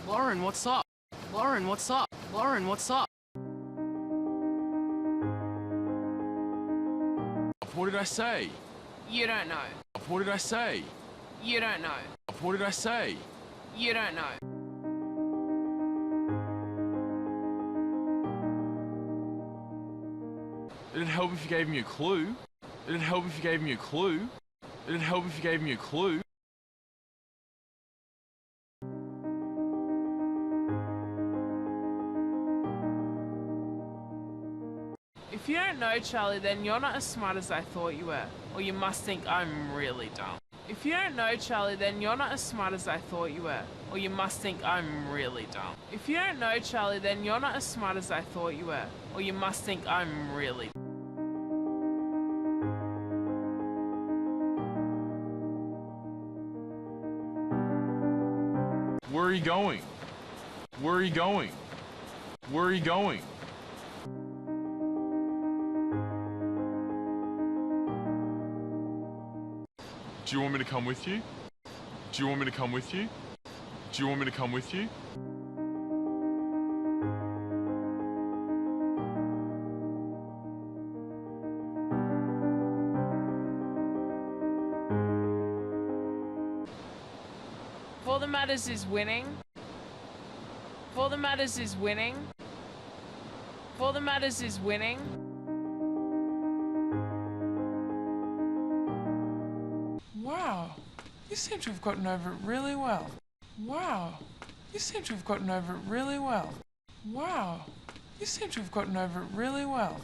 Lauren, what's up? Lauren, what's up? Lauren, what's up? What did I say? You don't know. What did I say? You don't know. What did I say? You don't know. Did it help if you gave me a clue? Did it help if you gave me a clue? Did it help if you gave me a clue? If you don't know, Charlie, then you're not as smart as I thought you were. Or you must think I'm really dumb. If you don't know, Charlie, then you're not as smart as I thought you were. Or you must think I'm really dumb. If you don't know, Charlie, then you're not as smart as I thought you were. Or you must think I'm really dumb. Where are you going? Where are you going? Where are you going? Do you want me to come with you? Do you want me to come with you? Do you want me to come with you? If all that matters is winning. If all that matters is winning. If all that matters is winning. Wow, you seem to have gotten over it really well. Wow, you seem to have gotten over it really well. Wow, you seem to have gotten over it really well.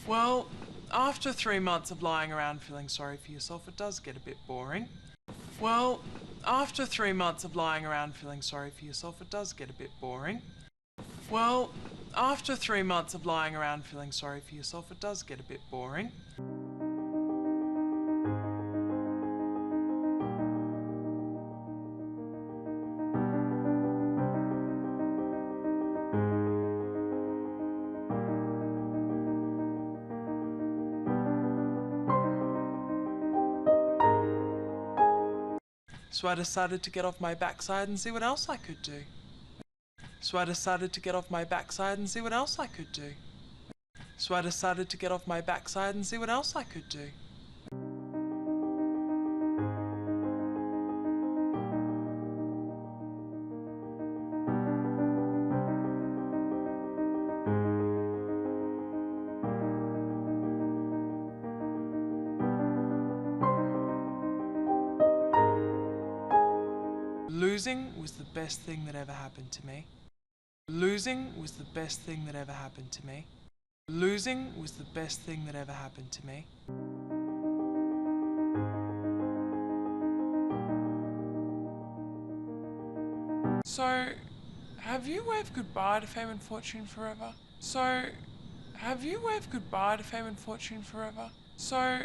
Well, after 3 months of lying around feeling sorry for yourself, it does get a bit boring. Well, after 3 months of lying around feeling sorry for yourself, it does get a bit boring. Well, after 3 months of lying around feeling sorry for yourself, it does get a bit boring. So I decided to get off my backside and see what else I could do. So I decided to get off my backside and see what else I could do. So I decided to get off my backside and see what else I could do. Losing was the best thing that ever happened to me. Losing was the best thing that ever happened to me. Losing was the best thing that ever happened to me. So, have you waved goodbye to fame and fortune forever? So, have you waved goodbye to fame and fortune forever? So,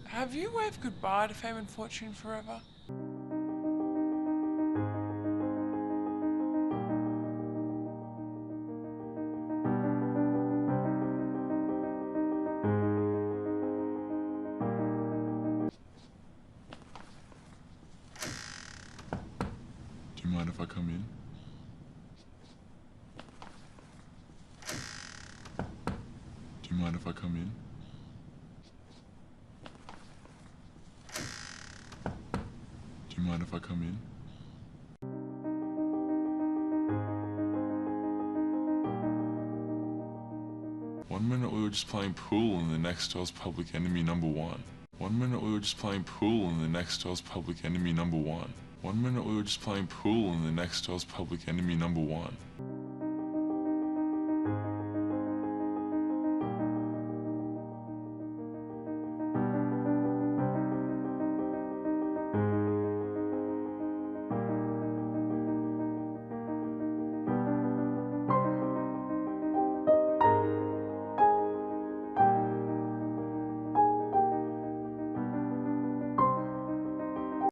have you waved goodbye to fame and fortune forever? Do you mind if I come in? Do you mind if I come in? Do you mind if I come in? One minute we were just playing pool and the next door was public enemy number one. 1 minute we were just playing pool and the next door was public enemy number one. 1 minute we were just playing pool and the next door was public enemy number one.